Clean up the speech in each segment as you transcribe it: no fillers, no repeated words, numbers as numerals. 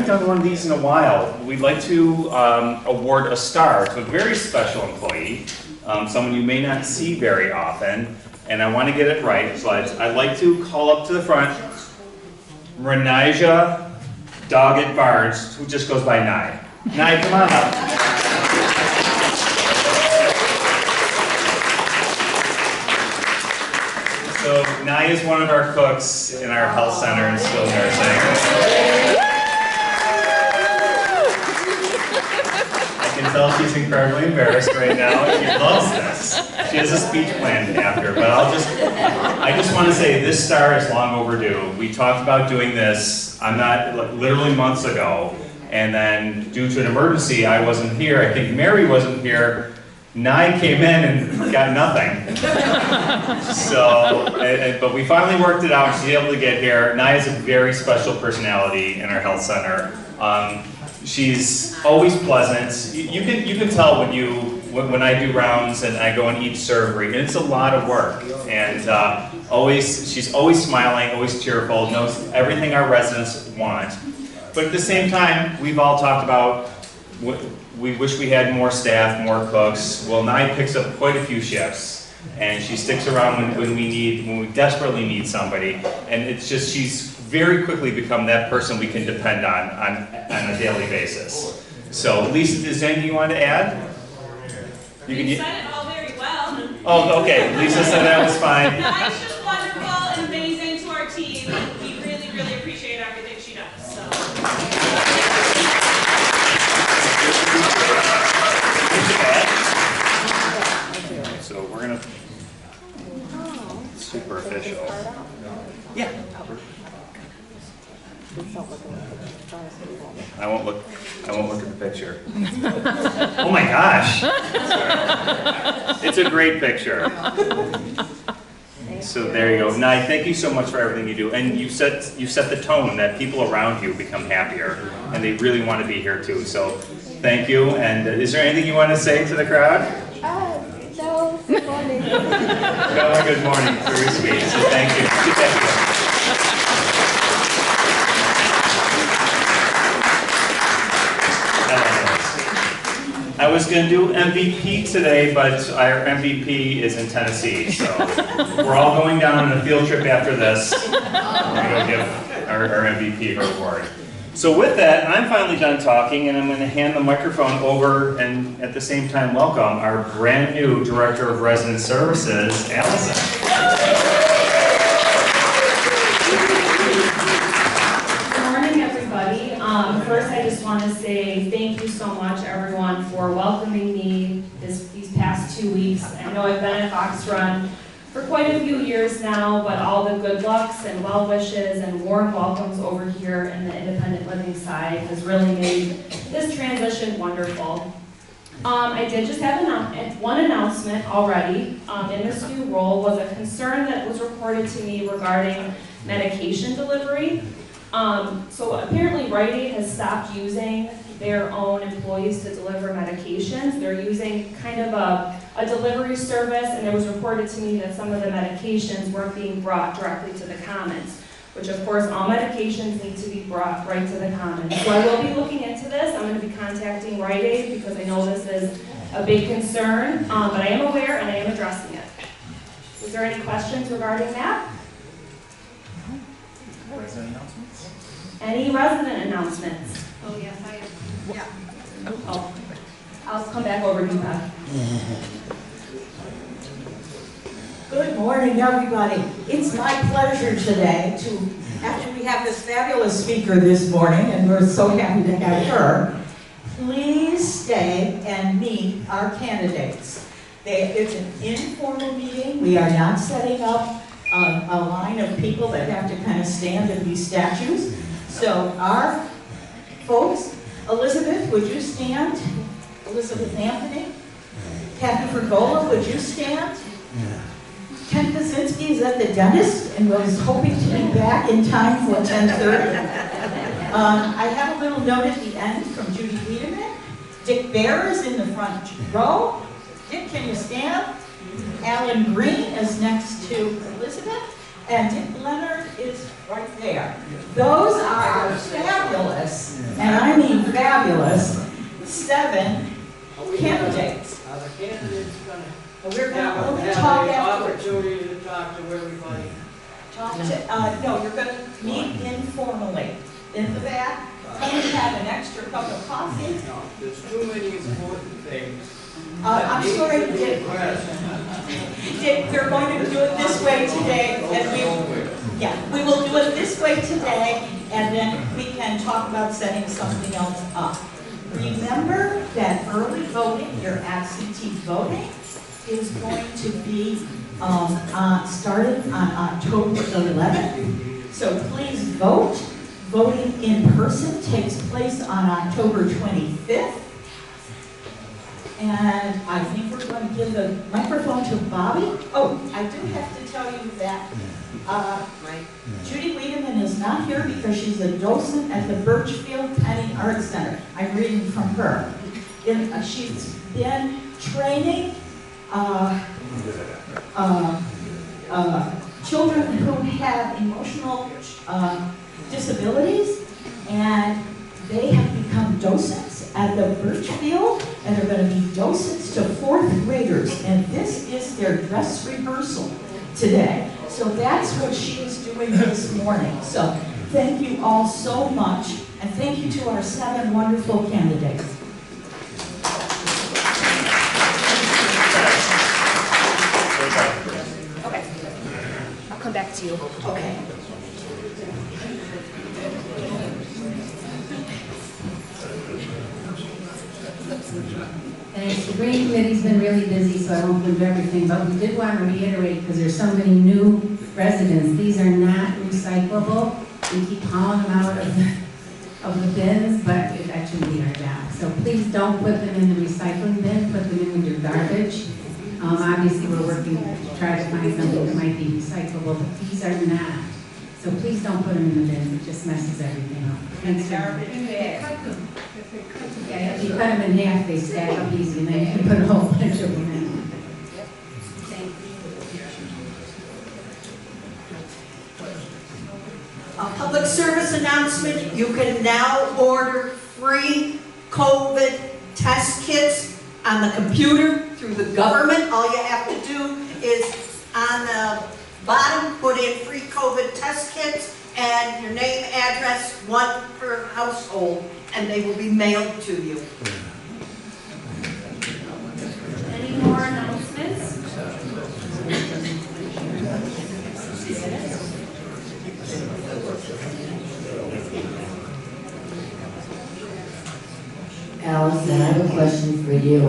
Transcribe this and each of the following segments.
haven't done one of these in a while. We'd like to award a star to a very special employee, someone you may not see very often, and I want to get it right, so I'd like to call up to the front Renija Doggett Barnes, who just goes by Nye. Nye, come on up. So Nye is one of our cooks in our health center and skilled nursing. I can tell she's incredibly embarrassed right now. She loves this. She has a speech planned after, but I just want to say this star is long overdue. We talked about doing this, literally months ago, and then due to an emergency, I wasn't here. I think Mary wasn't here. Nye came in and got nothing. So, but we finally worked it out. She's able to get here. Nye is a very special personality in our health center. She's always pleasant. You can tell when I do rounds and I go in each surgery, and it's a lot of work. And she's always smiling, always cheerful, knows everything our residents want. But at the same time, we've all talked about we wish we had more staff, more cooks. Well, Nye picks up quite a few shifts, and she sticks around when we desperately need somebody. And it's just she's very quickly become that person we can depend on a daily basis. So, Lisa, is there anything you want to add? You said it all very well. Oh, okay. Lisa said that was fine. Nye's just wonderful and amazing to our team. We really, really appreciate everything she does. So we're gonna super official. Yeah. I won't look at the picture. Oh my gosh. Sorry. It's a great picture. So there you go. Nye, thank you so much for everything you do. And you set the tone that people around you become happier, and they really want to be here too. So thank you. And is there anything you want to say to the crowd? No, good morning. No, good morning. Very sweet. So thank you. I was going to do MVP today, but our MVP is in Tennessee, so we're all going down on a field trip after this. We're going to go give our MVP her award. So with that, I'm finally done talking, and I'm going to hand the microphone over and at the same time welcome our brand new Director of Resident Services, Allison. First, I just want to say thank you so much, everyone, for welcoming me these past 2 weeks. I know I've been at Fox Run for quite a few years now, but all the good lucks and well wishes and warm welcomes over here in the independent living side has really made this transition wonderful. I did just have one announcement already in this new role was a concern that was reported to me regarding medication delivery. So apparently Rite Aid has stopped using their own employees to deliver medications. They're using kind of a delivery service, and it was reported to me that some of the medications weren't being brought directly to the Commons, which of course all medications need to be brought right to the Commons. So I will be looking into this. I'm going to be contacting Rite Aid because I know this is a big concern, but I am aware and I am addressing it. Was there any questions regarding that? Any resident announcements? Oh, yes, I am. Yeah. Oh, I'll come back over to you, Beth. Good morning, everybody. It's my pleasure today after we have this fabulous speaker this morning, and we're so happy to have her, please stay and meet our candidates. It's an informal meeting. We are not setting up a line of people that have to kind of stand and be statues. So our folks, Elizabeth, would you stand? Elizabeth Anthony? Kathy Fergola, would you stand? Ken Kaczynski is at the dentist and was hoping to be back in time for 10:30. I have a little note at the end from Judy Wiedemann. Dick Bear is in the front row. Dick, can you stand? Alan Green is next to Elizabeth. And Dick Leonard is right there. Those are fabulous, and I mean fabulous, 7 candidates. Are the candidates gonna We're have going to have talk the afterwards. opportunity to talk to everybody? No, you're going to meet informally in the back. Come and have an extra cup of coffee. No, there's too many important things. I'm sorry, Dick. Dick, we're going to do it this way today, and we will do it this way today, and then we can talk about setting something else up. Remember that early voting, your absentee voting, is going to be started on October 11th. So please vote. Voting in person takes place on October 25th. And I think we're going to give the microphone to Bobby. Oh, I do have to tell you that Judy Wiedemann is not here because she's a docent at the Birchfield Penny Arts Center. I'm reading from her. She's been training children who have emotional disabilities, and they have become docents at the Birchfield, and they're going to be docents to 4th graders, and this is their dress rehearsal today. So that's what she is doing this morning. So thank you all so much, and thank you to our 7 wonderful candidates. Okay. I'll come back to you. Okay. Thanks. The Green Committee's been really busy, so I won't go into everything, but we did want to reiterate, because there's so many new residents, these are not recyclable. We keep hauling them out of the bins, but it actually be our job. So please don't put them in the recycling bin, put them in with your garbage. Obviously, we're working to try to find something that might be recyclable, but these are not. So please don't put them in the bins, it just messes everything up. Thanks. Yeah, if you cut them in half, they stack up easy, and then you can put a whole bunch of them in. Thank you. A public service announcement, you can now order free COVID test kits on the computer through the government. All you have to do is on the bottom, put in free COVID test kits and your name, address, 1 per household, and they will be mailed to you. Any more announcements? Allison, I have a question for you.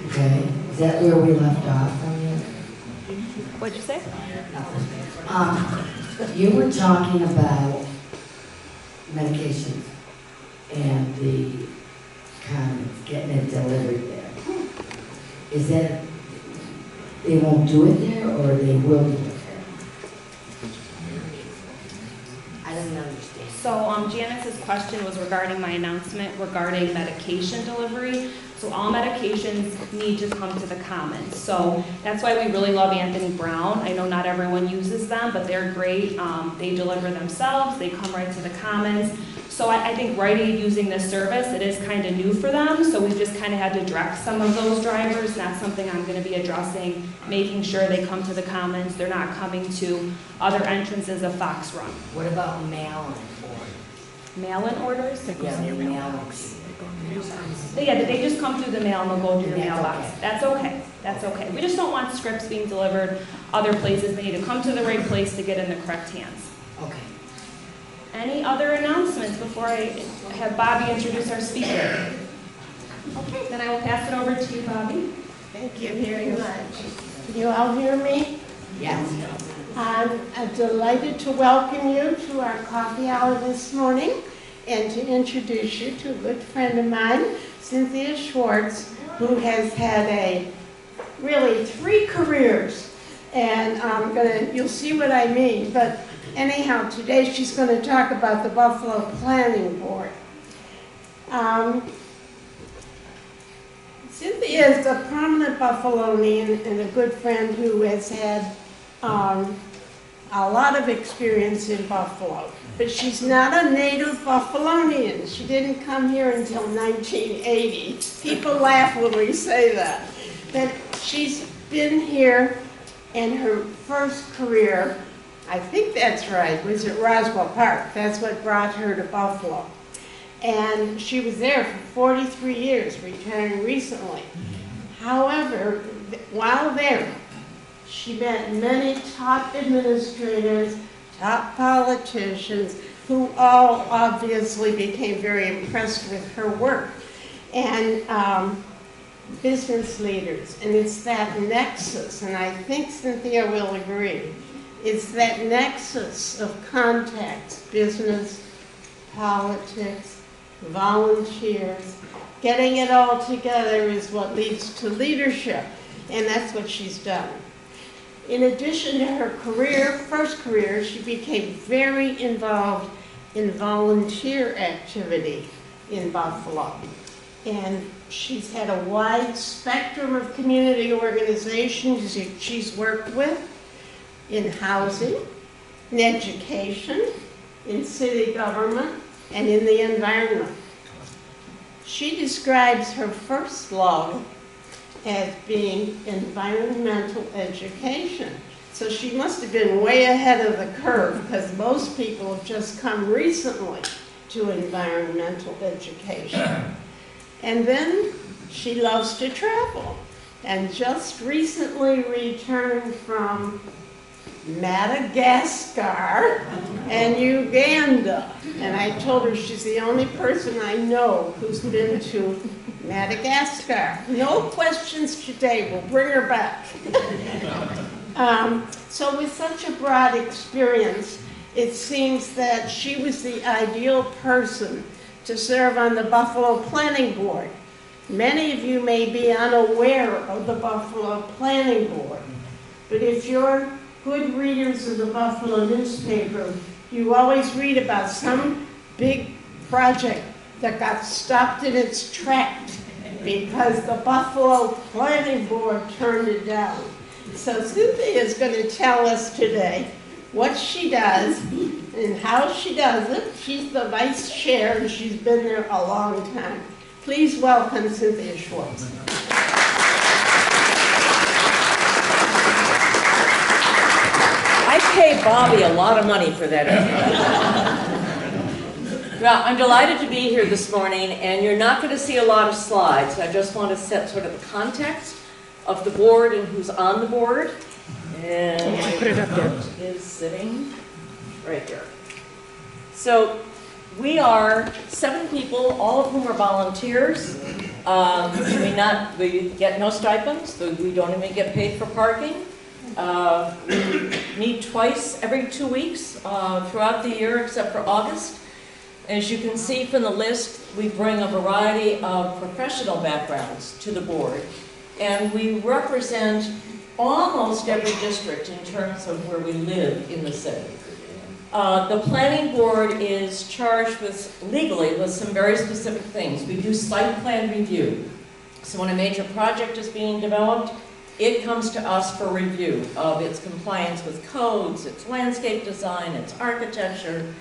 Okay, is that where we left off? What'd you say? You were talking about medications and the condoms, getting it delivered there. Is that, they won't do it there, or they will do it there? I don't understand. So Janice's question was regarding my announcement regarding medication delivery. So all medications need to come to the Commons. So that's why we really love Anthony Brown. I know not everyone uses them, but they're great. They deliver themselves. They come right to the Commons. So I think Rite Aid using this service, it is kind of new for them. So we just kind of had to direct some of those drivers. That's something I'm going to be addressing, making sure they come to the Commons. They're not coming to other entrances of Fox Run. What about mail-in orders? Mail-in orders? Yeah, mail-in. Yeah, they just come through the mail and they'll go to your That's mailbox. okay. That's okay. That's okay. We just don't want scripts being delivered other places. They need to come to the right place to get in the correct hands. Okay. Any other announcements before I have Bobby introduce our speaker? Okay, then I will pass it over to you, Bobby. Thank you very much. Can you all hear me? Yes. I'm delighted to welcome you to our coffee hour this morning and to introduce you to a good friend of mine, Cynthia Schwartz, who has had really 3 careers. And you'll see what I mean. But anyhow, today she's going to talk about the Buffalo Planning Board. Cynthia is a prominent Buffalonian and a good friend who has had a lot of experience in Buffalo, but she's not a native Buffalonian. She didn't come here until 1980. People laugh when we say that. But she's been here, and her first career, I think that's right, was at Roswell Park. That's what brought her to Buffalo. And she was there for 43 years, retiring recently. However, while there, she met many top administrators, top politicians, who all obviously became very impressed with her work, and business leaders. And it's that nexus, and I think Cynthia will agree, it's that nexus of contacts, business, politics, volunteers. Getting it all together is what leads to leadership, and that's what she's done. In addition to her career, first career, she became very involved in volunteer activity in Buffalo. And she's had a wide spectrum of community organizations she's worked with in housing, in education, in city government, and in the environment. She describes her first love as being environmental education. So she must have been way ahead of the curve, because most people have just come recently to environmental education. And then she loves to travel, and just recently returned from Madagascar and Uganda. And I told her she's the only person I know who's been to Madagascar. No questions today, we'll bring her back. So with such a broad experience, it seems that she was the ideal person to serve on the Buffalo Planning Board. Many of you may be unaware of the Buffalo Planning Board, but if you're good readers of the Buffalo newspaper, you always read about some big project that got stopped in its tracks because the Buffalo Planning Board turned it down. So Cynthia is going to tell us today what she does and how she does it. She's the vice chair, and she's been there a long time. Please welcome Cynthia Schwartz. I pay Bobby a lot of money for that. Well, I'm delighted to be here this morning, and you're not going to see a lot of slides. I just want to set sort of the context of the board and who's on the board. And put it up there. Is sitting right here. So we are 7 people, all of whom are volunteers. We get no stipends. We don't even get paid for parking. We meet twice every 2 weeks throughout the year except for August. As you can see from the list, we bring a variety of professional backgrounds to the board, and we represent almost every district in terms of where we live in the city. The planning board is charged legally with some very specific things. We do site plan review. So when a major project is being developed, it comes to us for review of its compliance with codes, its landscape design, its architecture.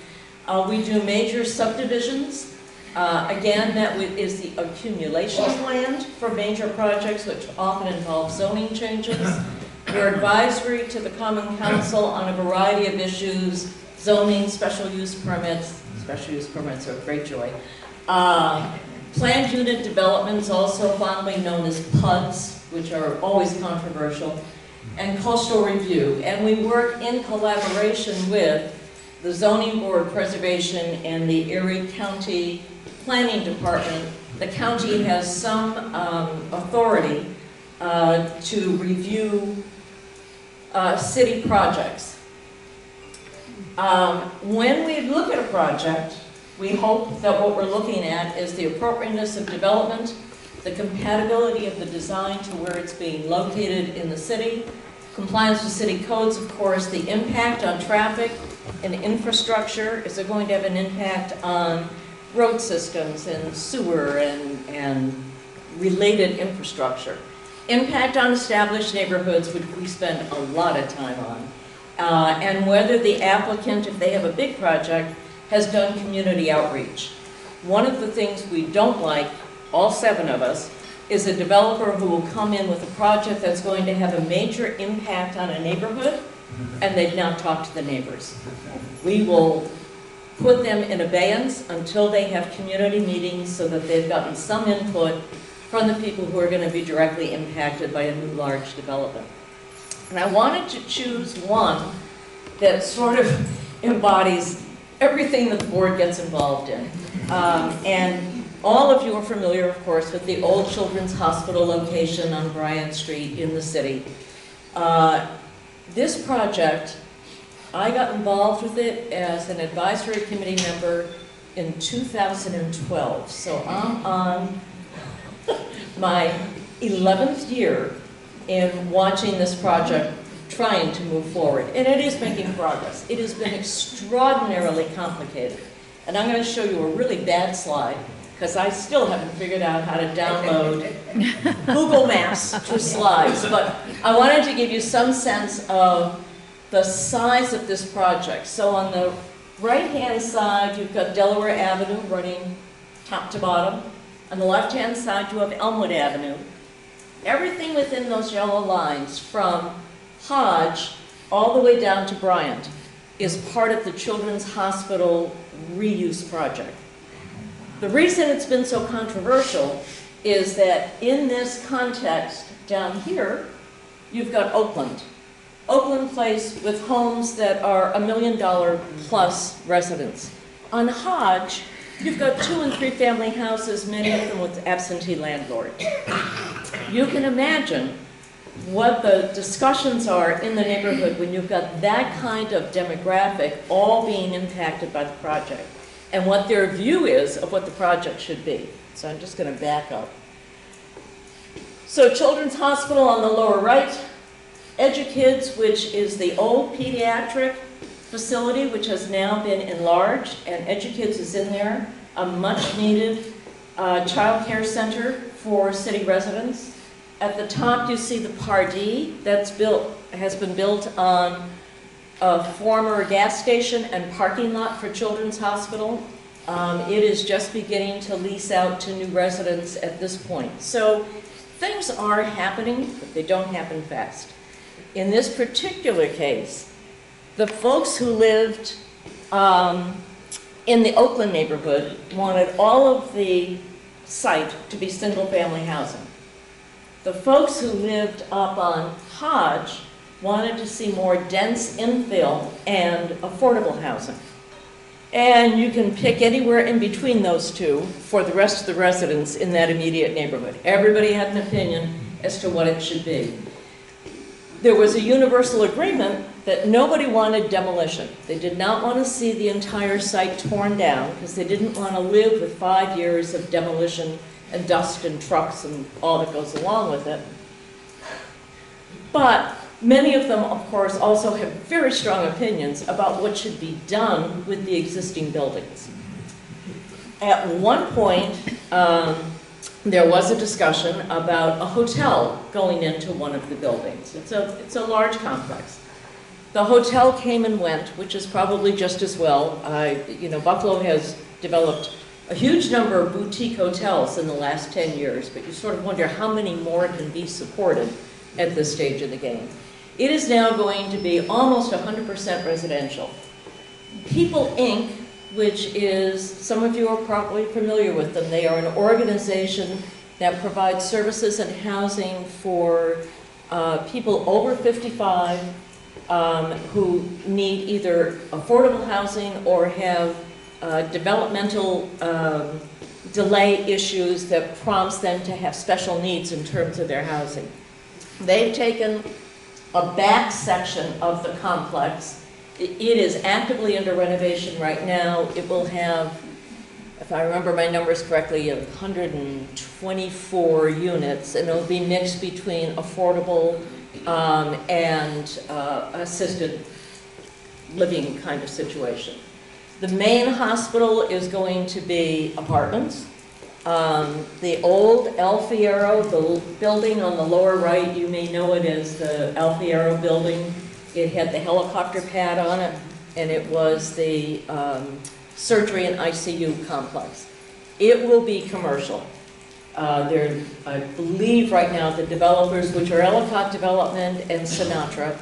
We do major subdivisions. Again, that is the accumulation of land for major projects, which often involve zoning changes. We're advisory to the Common Council on a variety of issues, zoning, special use permits. Special use permits are a great joy. Planned unit developments, also fondly known as PUDs, which are always controversial, and coastal review. And we work in collaboration with the Zoning Board Preservation and the Erie County Planning Department. The county has some authority to review city projects. When we look at a project, we hope that what we're looking at is the appropriateness of development, the compatibility of the design to where it's being located in the city, compliance with city codes, of course, the impact on traffic and infrastructure. Is it going to have an impact on road systems and sewer and related infrastructure? Impact on established neighborhoods, which we spend a lot of time on. and whether the applicant, if they have a big project, has done community outreach. One of the things we don't like, all 7 of us, is a developer who will come in with a project that's going to have a major impact on a neighborhood, and they've not talked to the neighbors. We will put them in abeyance until they have community meetings so that they've gotten some input from the people who are going to be directly impacted by a new large development. And I wanted to choose one that sort of embodies everything that the board gets involved in. And all of you are familiar, of course, with the old Children's Hospital location on Bryant Street in the city. This project, I got involved with it as an advisory committee member in 2012. So I'm on my 11th year in watching this project trying to move forward. And it is making progress. It has been extraordinarily complicated. And I'm going to show you a really bad slide because I still haven't figured out how to download Google Maps to slides. But I wanted to give you some sense of the size of this project. So on the right-hand side, you've got Delaware Avenue running top to bottom. On the left-hand side, you have Elmwood Avenue. Everything within those yellow lines, from Hodge all the way down to Bryant, is part of the Children's Hospital reuse project. The reason it's been so controversial is that in this context down here, you've got Oakland. Oakland Place with homes that are $1 million plus residents. On Hodge, you've got 2- and 3-family houses, many of them with absentee landlords. You can imagine what the discussions are in the neighborhood when you've got that kind of demographic all being impacted by the project, and what their view is of what the project should be. So I'm just going to back up. So Children's Hospital on the lower right, EduKids, which is the old pediatric facility, which has now been enlarged, and EduKids is in there, a much needed child care center for city residents. At the top you see the Pardee that's has been built on a former gas station and parking lot for Children's Hospital. It is just beginning to lease out to new residents at this point. So things are happening, but they don't happen fast. In this particular case, the folks who lived in the Oakland neighborhood wanted all of the site to be single-family housing. The folks who lived up on Hodge wanted to see more dense infill and affordable housing. And you can pick anywhere in between those two for the rest of the residents in that immediate neighborhood. Everybody had an opinion as to what it should be. There was a universal agreement that nobody wanted demolition. They did not want to see the entire site torn down because they didn't want to live with 5 years of demolition and dust and trucks and all that goes along with it. But many of them, of course, also have very strong opinions about what should be done with the existing buildings. At one point, there was a discussion about a hotel going into one of the buildings. It's a large complex. The hotel came and went, which is probably just as well. Buffalo has developed a huge number of boutique hotels in the last 10 years, but you sort of wonder how many more can be supported at this stage of the game. It is now going to be almost 100% residential. People Inc., which is, some of you are probably familiar with them. They are an organization that provides services and housing for people over 55 who need either affordable housing or have developmental delay issues that prompts them to have special needs in terms of their housing. They've taken a back section of the complex. It is actively under renovation right now. It will have, if I remember my numbers correctly, 124 units, and it will be mixed between affordable and assisted living kind of situation. The main hospital is going to be apartments. The old El Fierro, the building on the lower right, you may know it as the El Fierro building, It had the helicopter pad on it, and it was the surgery and ICU complex. It will be commercial. I believe right now the developers, which are Ellicott Development and Sinatra,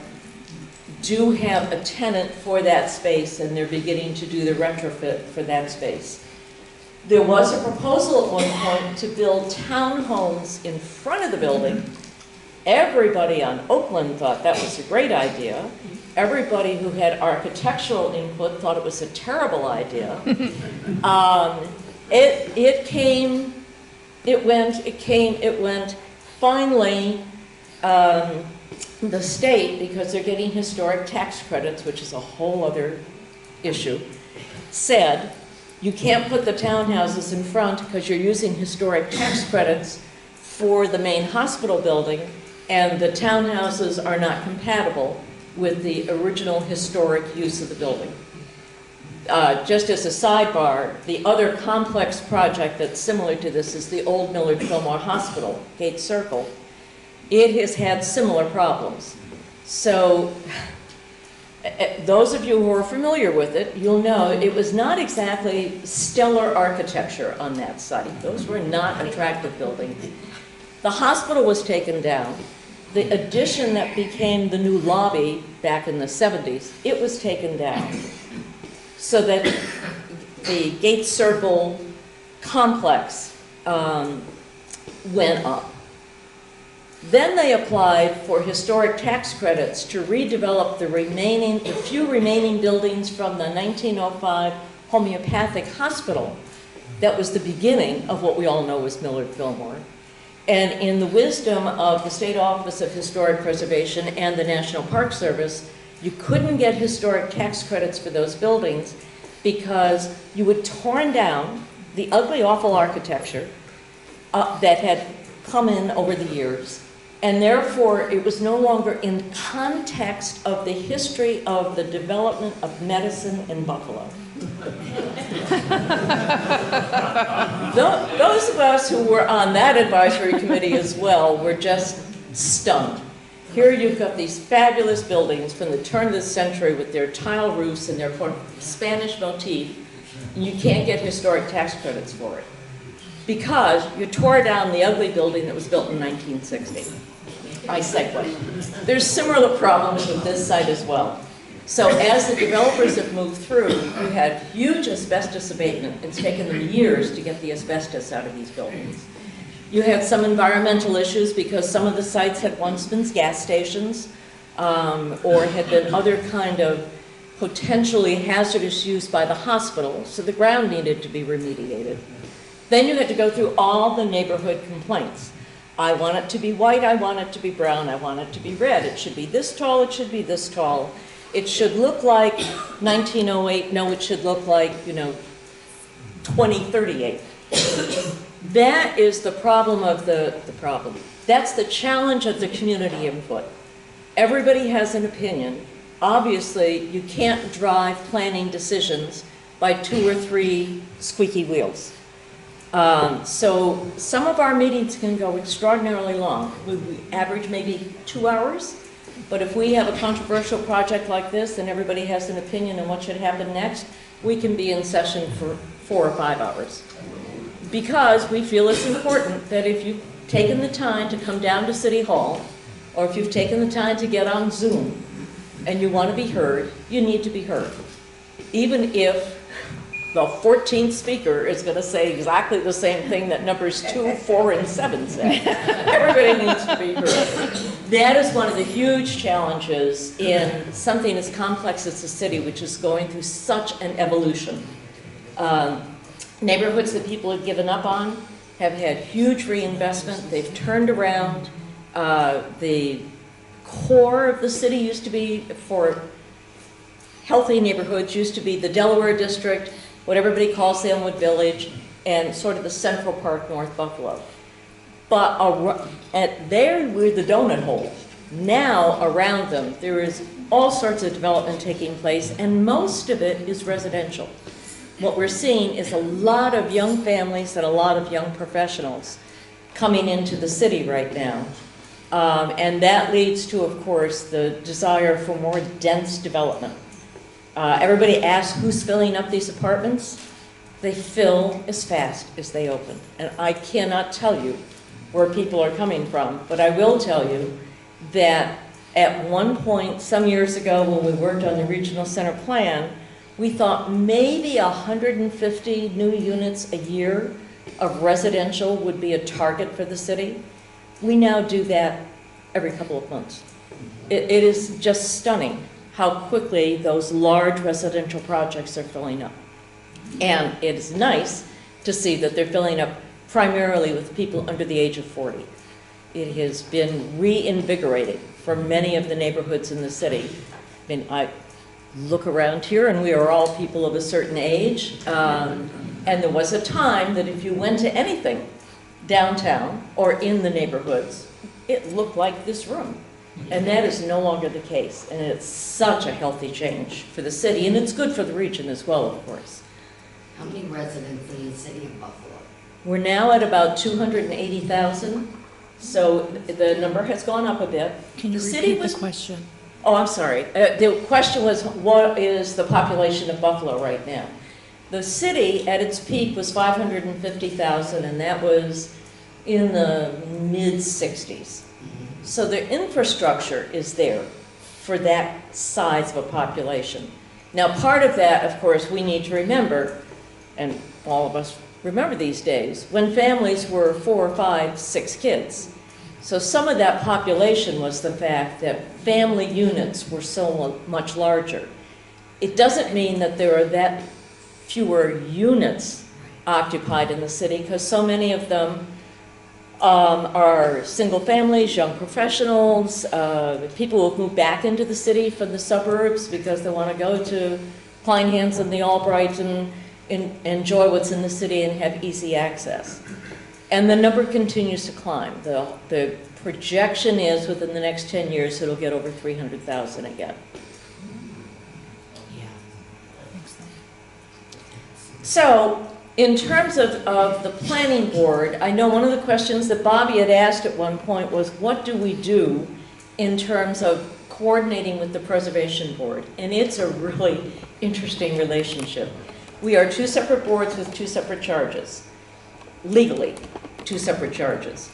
do have a tenant for that space, and they're beginning to do the retrofit for that space. There was a proposal at one point to build townhomes in front of the building. Everybody on Oakland thought that was a great idea. Everybody who had architectural input thought it was a terrible idea. It went. Finally, the state, because they're getting historic tax credits, which is a whole other issue, said, you can't put the townhouses in front because you're using historic tax credits for the main hospital building, and the townhouses are not compatible with the original historic use of the building. Just as a sidebar, the other complex project that's similar to this is the old Millard Fillmore Hospital, Gates Circle. It has had similar problems. So those of you who are familiar with it, you'll know it was not exactly stellar architecture on that site. Those were not attractive buildings. The hospital was taken down. The addition that became the new lobby back in the 70s, it was taken down. So that the Gates Circle complex went up. Then they applied for historic tax credits to redevelop the few remaining buildings from the 1905 homeopathic hospital. That was the beginning of what we all know as Millard Fillmore. And in the wisdom of the State Office of Historic Preservation and the National Park Service, you couldn't get historic tax credits for those buildings because you had torn down the ugly, awful architecture that had come in over the years, and therefore it was no longer in context of the history of the development of medicine in Buffalo. Those of us who were on that advisory committee as well were just stunned. Here you've got these fabulous buildings from the turn of the century with their tile roofs and their Spanish motif, and you can't get historic tax credits for it because you tore down the ugly building that was built in 1960. I segue. There's similar problems with this site as well. So as the developers have moved through, you had huge asbestos abatement. It's taken them years to get the asbestos out of these buildings. You had some environmental issues because some of the sites had once been gas stations or had been other kind of potentially hazardous use by the hospital, so the ground needed to be remediated. Then you had to go through all the neighborhood complaints. I want it to be white, I want it to be brown, I want it to be red. It should be this tall, it should be this tall. It should look like 1908, no, it should look like, 2038. That is the problem of the problem. That's the challenge of the community input. Everybody has an opinion. Obviously, you can't drive planning decisions by 2 or 3 squeaky wheels. So some of our meetings can go extraordinarily long. We average maybe 2 hours. But if we have a controversial project like this and everybody has an opinion on what should happen next, we can be in session for 4 or 5 hours. Because we feel it's important that if you've taken the time to come down to City Hall, or if you've taken the time to get on Zoom and you want to be heard, you need to be heard. Even if the 14th speaker is going to say exactly the same thing that numbers 2, 4, and 7 say. Everybody needs to be heard. That is one of the huge challenges in something as complex as the city, which is going through such an evolution. Neighborhoods that people have given up on have had huge reinvestment. They've turned around. The core of the city used to be, for healthy neighborhoods, used to be the Delaware District, what everybody calls Elmwood Village, and sort of the Central Park, North Buffalo. But there were the donut hole. Now, around them, there is all sorts of development taking place, and most of it is residential. What we're seeing is a lot of young families and a lot of young professionals coming into the city right now. And that leads to, of course, the desire for more dense development. Everybody asks who's filling up these apartments. They fill as fast as they open. And I cannot tell you where people are coming from, but I will tell you that at one point, some years ago, when we worked on the regional center plan, we thought maybe 150 new units a year of residential would be a target for the city. We now do that every couple of months. It is just stunning how quickly those large residential projects are filling up. And it is nice to see that they're filling up primarily with people under the age of 40. It has been reinvigorating for many of the neighborhoods in the city. I mean, I look around here and we are all people of a certain age. And there was a time that if you went to anything downtown or in the neighborhoods, it looked like this room. And that is no longer the case. And it's such a healthy change for the city. And it's good for the region as well, of course. How many residents in the city of Buffalo? We're now at about 280,000. So the number has gone up a bit. Can you repeat the question? Oh, I'm sorry. The question was, what is the population of Buffalo right now? The city at its peak was 550,000, and that was in the mid-60s. So the infrastructure is there for that size of a population. Now, part of that, of course, we need to remember, and all of us remember these days, when families were 4, 5, 6 kids. So some of that population was the fact that family units were so much larger. It doesn't mean that there are that fewer units occupied in the city, because so many of them are single families, young professionals, people who move back into the city from the suburbs because they want to go to Kleinhans and the Albright and enjoy what's in the city and have easy access. And the number continues to climb. The projection is within the next 10 years it'll get over 300,000 again. Yeah. So in terms of the planning board, I know one of the questions that Bobby had asked at one point was, what do we do in terms of coordinating with the preservation board? And it's a really interesting relationship. We are 2 separate boards with 2 separate charges. Legally, 2 separate charges.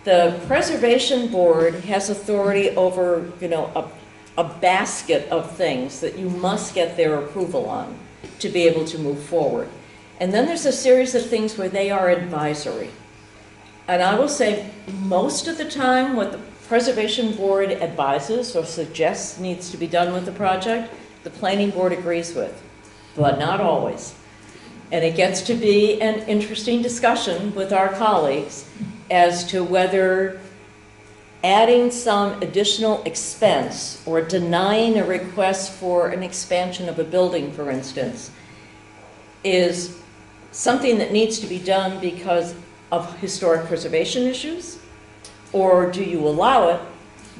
The preservation board has authority over, a basket of things that you must get their approval on to be able to move forward. And then there's a series of things where they are advisory. And I will say most of the time what the preservation board advises or suggests needs to be done with the project, the planning board agrees with, but not always. And it gets to be an interesting discussion with our colleagues as to whether adding some additional expense or denying a request for an expansion of a building, for instance, is something that needs to be done because of historic preservation issues, or do you allow it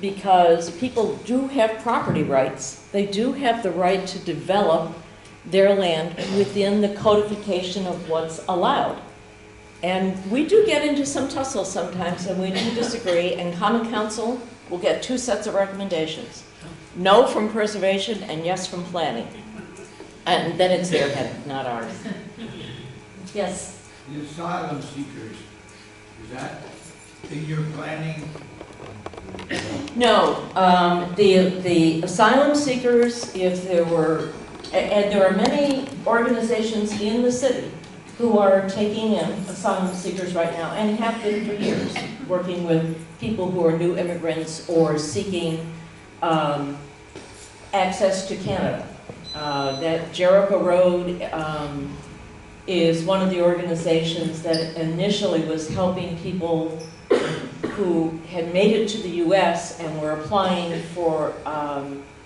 because people do have property rights. They do have the right to develop their land within the codification of what's allowed. And we do get into some tussle sometimes, and we do disagree, and Common Council will get 2 sets of recommendations. No from preservation and yes from planning. And then it's their head, not ours. Yes? The asylum seekers, is that in your planning? No, the asylum seekers, if there were, and there are many organizations in the city who are taking in asylum seekers right now and have been for years, working with people who are new immigrants or seeking access to Canada. That Jericho Road is one of the organizations that initially was helping people who had made it to the U.S. and were applying for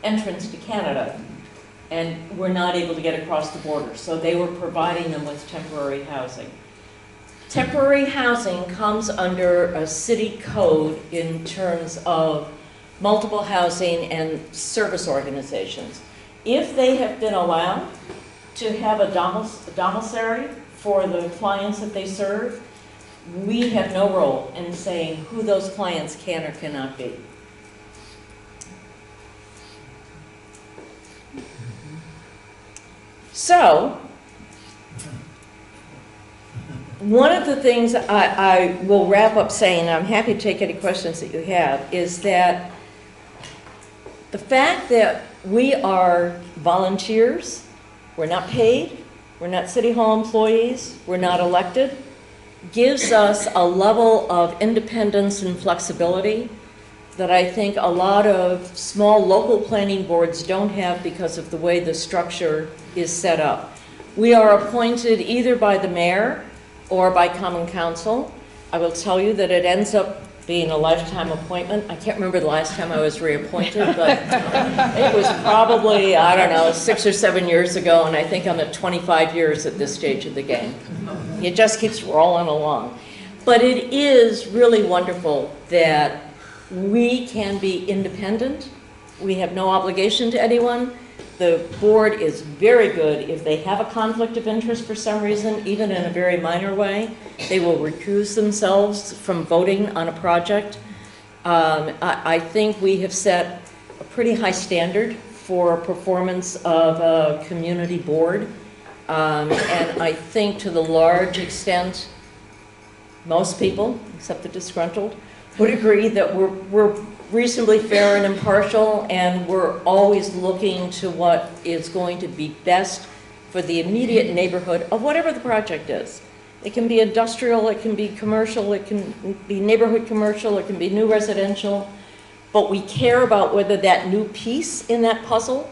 entrance to Canada and were not able to get across the border. So they were providing them with temporary housing. Temporary housing comes under a city code in terms of multiple housing and service organizations. If they have been allowed to have a domiciliary for the clients that they serve, we have no role in saying who those clients can or cannot be. So, one of the things I will wrap up saying, and I'm happy to take any questions that you have, is that the fact that we are volunteers, we're not paid, we're not City Hall employees, we're not elected, gives us a level of independence and flexibility that I think a lot of small local planning boards don't have because of the way the structure is set up. We are appointed either by the mayor or by common council. I will tell you that it ends up being a lifetime appointment. I can't remember the last time I was reappointed, but it was probably, I don't know, 6 or 7 years ago, and I think I'm at 25 years at this stage of the game. It just keeps rolling along. But it is really wonderful that we can be independent. We have no obligation to anyone. The board is very good. If they have a conflict of interest for some reason, even in a very minor way, they will recuse themselves from voting on a project. I think we have set a pretty high standard for performance of a community board. And I think to the large extent, most people, except the disgruntled, would agree that we're reasonably fair and impartial, and we're always looking to what is going to be best for the immediate neighborhood of whatever the project is. It can be industrial, it can be commercial, it can be neighborhood commercial, it can be new residential, but we care about whether that new piece in that puzzle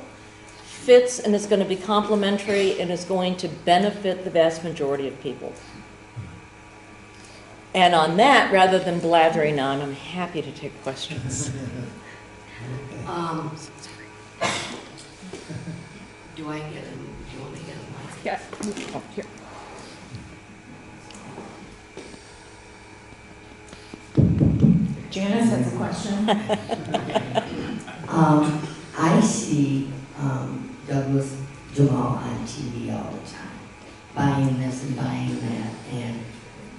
fits and is going to be complementary and is going to benefit the vast majority of people. And on that, rather than blathering on, I'm happy to take questions. Do I get do you want me to get a mic? Yeah. Oh, here. Janice has a question. I see Douglas Jamal on TV all the time, buying this and buying that, and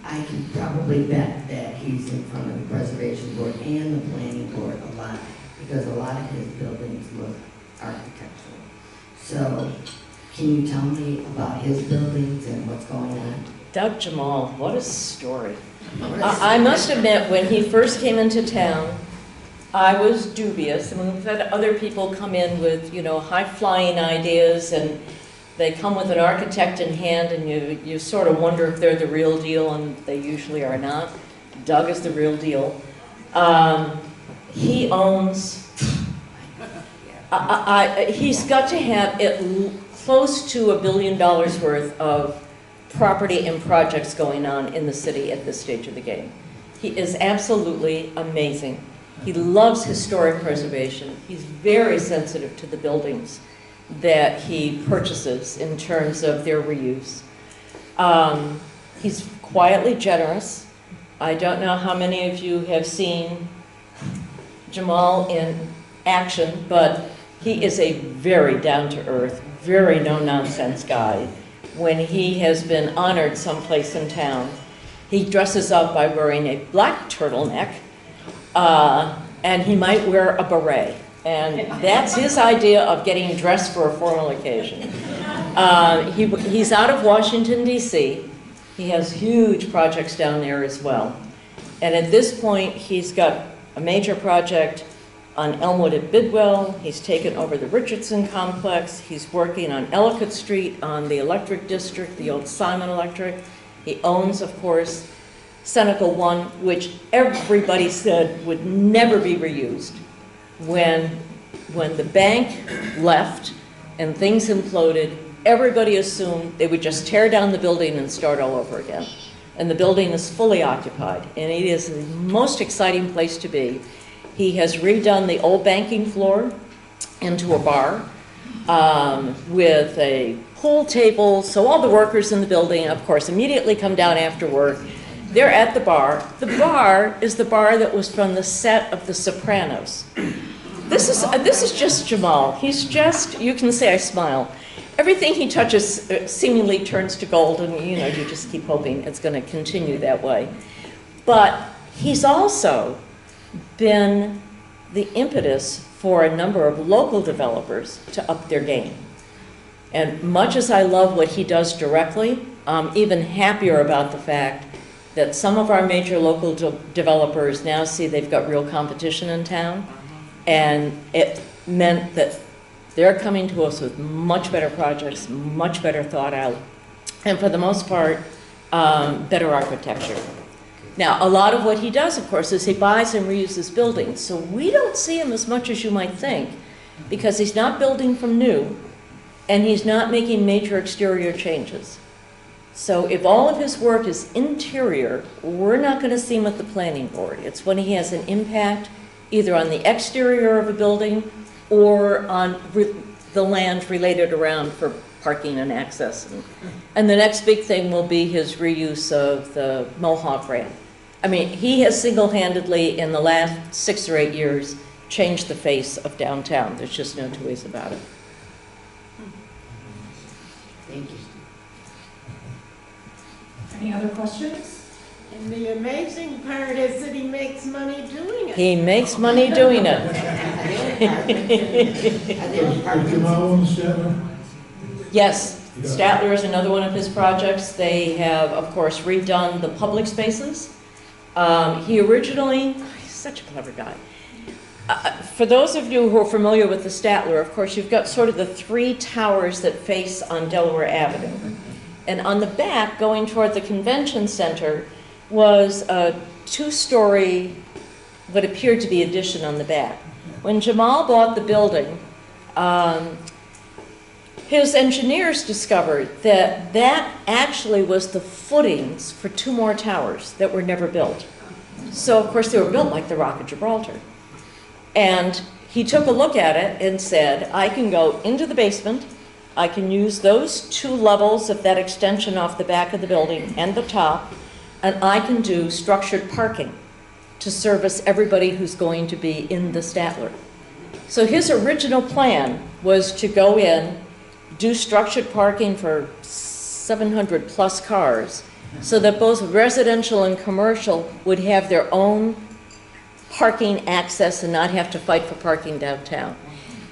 I can probably bet that he's in front of the Preservation Board and the Planning Board a lot, because a lot of his buildings look architectural. So, can you tell me about his buildings and what's going on? Doug Jamal, what a story. I must admit, when he first came into town, I was dubious. I mean, we've had other people come in with, you know, high-flying ideas, and they come with an architect in hand, and you sort of wonder if they're the real deal, and they usually are not. Doug is the real deal. He owns, he's got to have close to $1 billion worth of property and projects going on in the city at this stage of the game. He is absolutely amazing. He loves historic preservation. He's very sensitive to the buildings that he purchases in terms of their reuse. He's quietly generous. I don't know how many of you have seen Jamal in action, but he is a very down-to-earth, very no-nonsense guy. When he has been honored someplace in town, he dresses up by wearing a black turtleneck, and he might wear a beret. And that's his idea of getting dressed for a formal occasion. He's out of Washington, D.C. He has huge projects down there as well. And at this point, he's got a major project on Elmwood at Bidwell. He's taken over the Richardson complex. He's working on Ellicott Street on the electric district, the old Simon Electric. He owns, of course, Seneca One, which everybody said would never be reused. When the bank left and things imploded, everybody assumed they would just tear down the building and start all over again. And the building is fully occupied, and it is the most exciting place to be. He has redone the old banking floor into a bar with a pool table, so all the workers in the building, of course, immediately come down after work. They're at the bar. The bar is the bar that was from the set of The Sopranos. This is just Jamal. He's just, you can say I smile. everything he touches seemingly turns to gold, and you know, you just keep hoping it's going to continue that way. But he's also been the impetus for a number of local developers to up their game. And much as I love what he does directly, I'm even happier about the fact that some of our major local developers now see they've got real competition in town, and it meant that they're coming to us with much better projects, much better thought out, and for the most part, better architecture. Now, a lot of what he does, of course, is he buys and reuses buildings, so we don't see him as much as you might think, because he's not building from new, and he's not making major exterior changes. So if all of his work is interior, we're not going to see him at the planning board. It's when he has an impact either on the exterior of a building or on the land related around for parking and access. And the next big thing will be his reuse of the Mohawk ramp. I mean, he has single-handedly, in the last 6 or 8 years, changed the face of downtown. There's just no two ways about it. Thank you. Any other questions? And the amazing part is that he makes money doing it. He makes money doing it. Yes, Statler is another one of his projects. They have, of course, redone the public spaces. He originally, he's such a clever guy. For those of you who are familiar with the Statler, of course, you've got sort of the 3 towers that face on Delaware Avenue. And on the back, going toward the convention center, was a 2-story, what appeared to be addition on the back. When Jamal bought the building, his engineers discovered that that actually was the footings for 2 more towers that were never built. So, of course, they were built like the Rock of Gibraltar. And he took a look at it and said, I can go into the basement, I can use those 2 levels of that extension off the back of the building and the top, and I can do structured parking to service everybody who's going to be in the Statler. So his original plan was to go in, do structured parking for 700 plus cars, so that both residential and commercial would have their own parking access and not have to fight for parking downtown.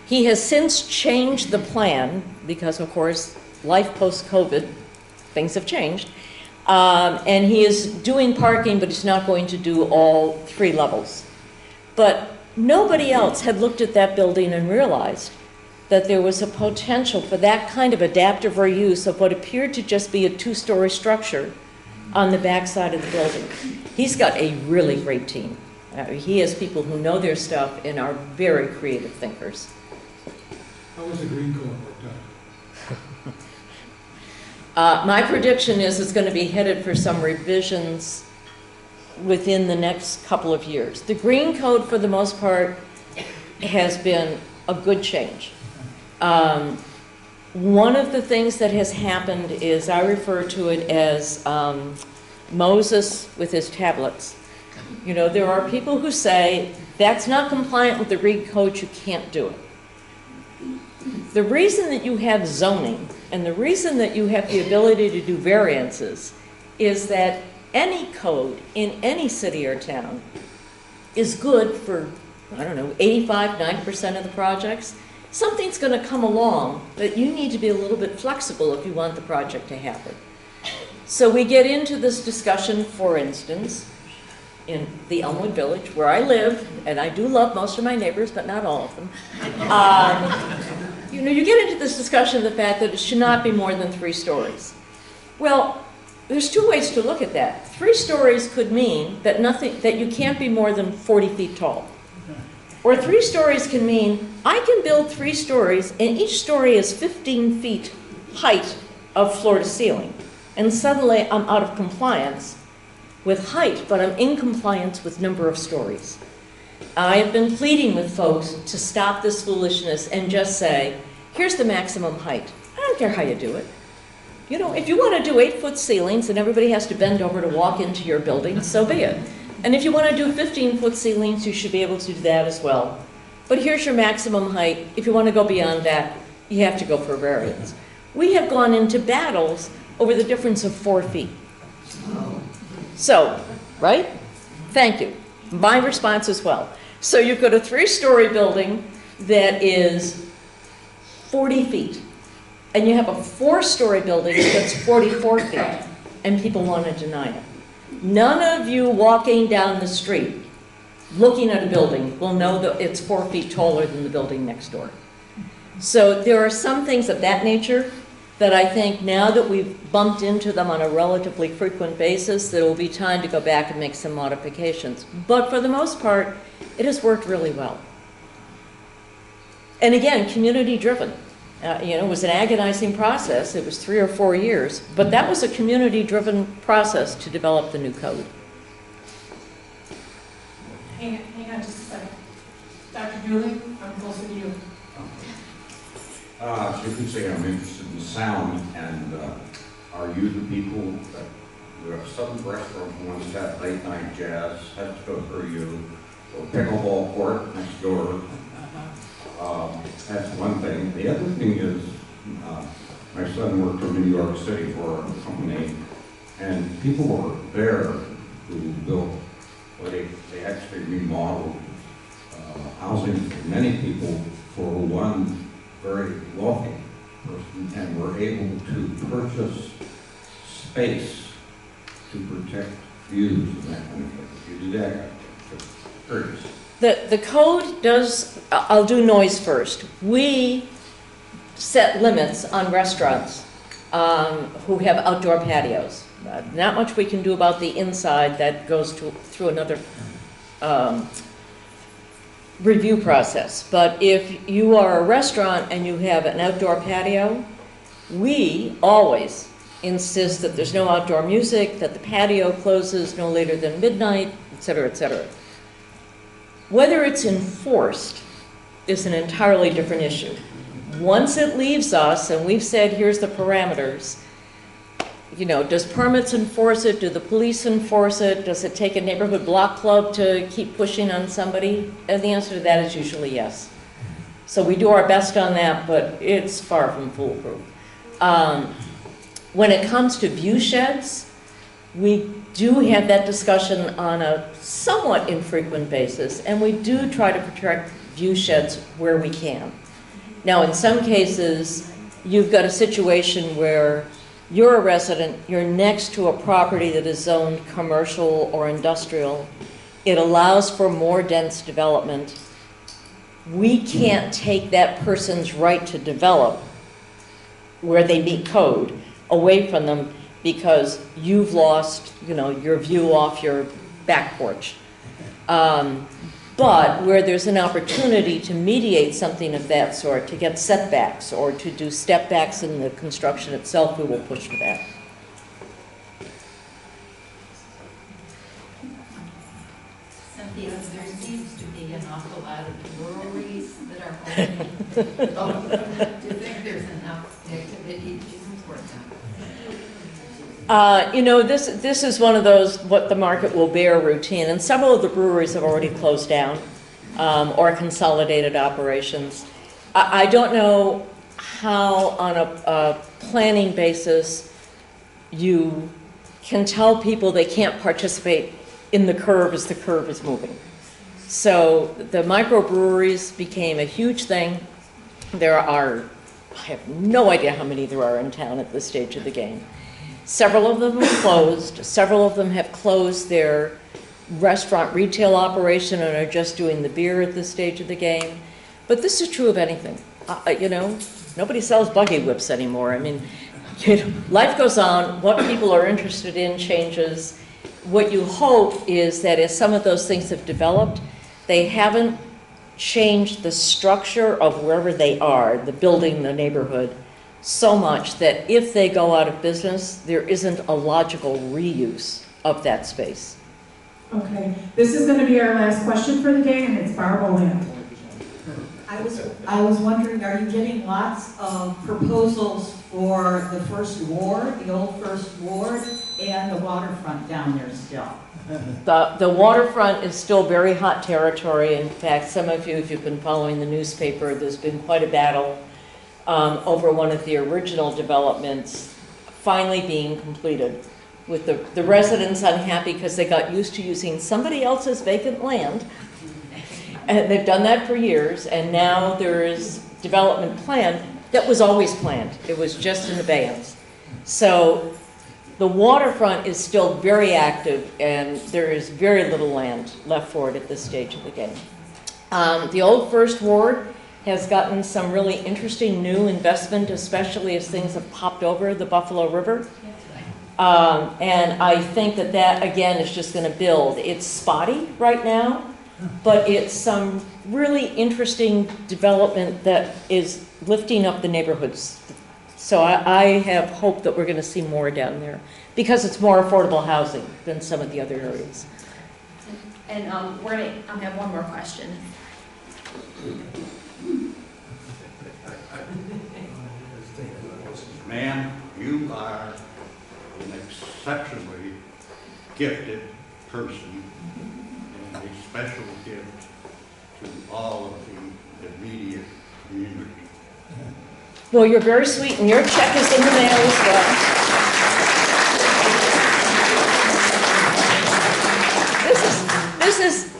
He has since changed the plan because, of course, life post-COVID, things have changed. And he is doing parking, but he's not going to do all 3 levels. But nobody else had looked at that building and realized that there was a potential for that kind of adaptive reuse of what appeared to just be a 2-story structure on the back side of the building. He's got a really great team. He has people who know their stuff and are very creative thinkers. How was the green code worked out? My prediction is it's going to be headed for some revisions within the next couple of years. The green code, for the most part, has been a good change. One of the things that has happened is, I refer to it as Moses with his tablets. You know, there are people who say, that's not compliant with the green code, you can't do it. The reason that you have zoning and the reason that you have the ability to do variances is that any code in any city or town is good for, I don't know, 85, 90% of the projects. Something's going to come along that you need to be a little bit flexible if you want the project to happen. So we get into this discussion, for instance, in the Elmwood Village, where I live, and I do love most of my neighbors, but not all of them. You know, you get into this discussion of the fact that it should not be more than 3 stories. Well, there's 2 ways to look at that. 3 stories could mean that that you can't be more than 40 feet tall. Or 3 stories can mean I can build 3 stories, and each story is 15 feet height of floor to ceiling. And suddenly I'm out of compliance with height, but I'm in compliance with number of stories. I have been pleading with folks to stop this foolishness and just say, here's the maximum height. I don't care how you do it. You know, if you want to do 8-foot ceilings and everybody has to bend over to walk into your building, so be it. And if you want to do 15-foot ceilings, you should be able to do that as well. But here's your maximum height. If you want to go beyond that, you have to go for a variance. We have gone into battles over the difference of 4 feet. So, right? Thank you. My response as well. So you've got a 3-story building that is 40 feet, and you have a 4-story building that's 44 feet, and people want to deny it. None of you walking down the street looking at a building will know that it's 4 feet taller than the building next door. So there are some things of that nature that I think now that we've bumped into them on a relatively frequent basis, there will be time to go back and make some modifications. But for the most part, it has worked really well. And again, community driven. It was an agonizing process. It was 3 or 4 years, but that was a community driven process to develop the new code. Hang on just a second. Dr. Dooley, I'm closer to you. As you can see, I'm interested in sound, and are you the people that, you have some restaurant ones that late night jazz has to go through you, or pickleball court next door? That's one thing. The other thing is, my son worked in New York City for a company, and people were there who built, well, they actually remodeled housing for many people for one very wealthy person, and were able to purchase space to protect views and that kind of thing. If you do that, it's curious. The code does, I'll do noise first. We set limits on restaurants who have outdoor patios. Not much we can do about the inside. That goes through another review process. But if you are a restaurant and you have an outdoor patio, we always insist that there's no outdoor music, that the patio closes no later than midnight, et cetera, et cetera. Whether it's enforced is an entirely different issue. Once it leaves us and we've said, here's the parameters, does permits enforce it? Do the police enforce it? Does it take a neighborhood block club to keep pushing on somebody? And the answer to that is usually yes. So we do our best on that, but it's far from foolproof. When it comes to view sheds, we do have that discussion on a somewhat infrequent basis, and we do try to protect view sheds where we can. Now, in some cases, you've got a situation where you're a resident, you're next to a property that is zoned commercial or industrial. It allows for more dense development. We can't take that person's right to develop where they meet code away from them because you've lost, your view off your back porch. But where there's an opportunity to mediate something of that sort, to get setbacks or to do step backs in the construction itself, we will push for that. Cynthia, there seems to be an awful lot of breweries that are opening. Do you think there's enough activity to support them? This is one of those what the market will bear routine, and several of the breweries have already closed down or consolidated operations. I don't know how on a planning basis you can tell people they can't participate in the curve as the curve is moving. So the microbreweries became a huge thing. There are, I have no idea how many there are in town at this stage of the game. Several of them have closed. Several of them have closed their restaurant retail operation and are just doing the beer at this stage of the game. But this is true of anything. Nobody sells buggy whips anymore. I mean, life goes on. What people are interested in changes. What you hope is that as some of those things have developed, they haven't changed the structure of wherever they are, the building, the neighborhood, so much that if they go out of business, there isn't a logical reuse of that space. Okay, this is going to be our last question for the day, and it's Barb Oland. I was wondering, are you getting lots of proposals for the first ward, the old first ward, and the waterfront down there still? The waterfront is still very hot territory. In fact, some of you, if you've been following the newspaper, there's been quite a battle over one of the original developments finally being completed, with the residents unhappy because they got used to using somebody else's vacant land. And they've done that for years, and now there is development planned that was always planned. It was just in abeyance. So the waterfront is still very active, and there is very little land left for it at this stage of the game. The old First Ward has gotten some really interesting new investment, especially as things have popped over the Buffalo River. And I think that that, again, is just going to build. It's spotty right now, but it's some really interesting development that is lifting up the neighborhoods. So I have hope that we're going to see more down there because it's more affordable housing than some of the other areas. And we're going to have one more question. Ma'am, you are an exceptionally gifted person and a special gift to all of the immediate community. Well, you're very sweet, and your check is in the mail as well. This is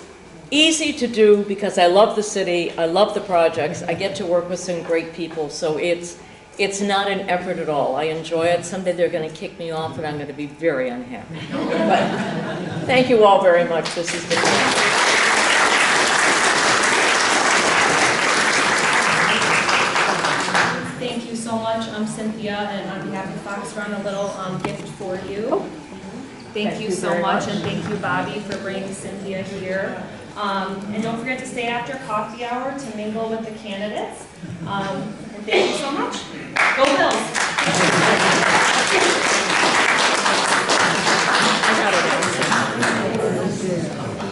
easy to do because I love the city, I love the projects, I get to work with some great people, so it's not an effort at all. I enjoy it. Someday they're going to kick me off, and I'm going to be very unhappy. But thank you all very much. This has been fun. Thank you so much, Cynthia, and on behalf of Fox Run, a little gift for you. Thank you so much, and thank you, Bobby, for bringing Cynthia here. And don't forget to stay after coffee hour to mingle with the candidates. And thank you so much. Go Bills!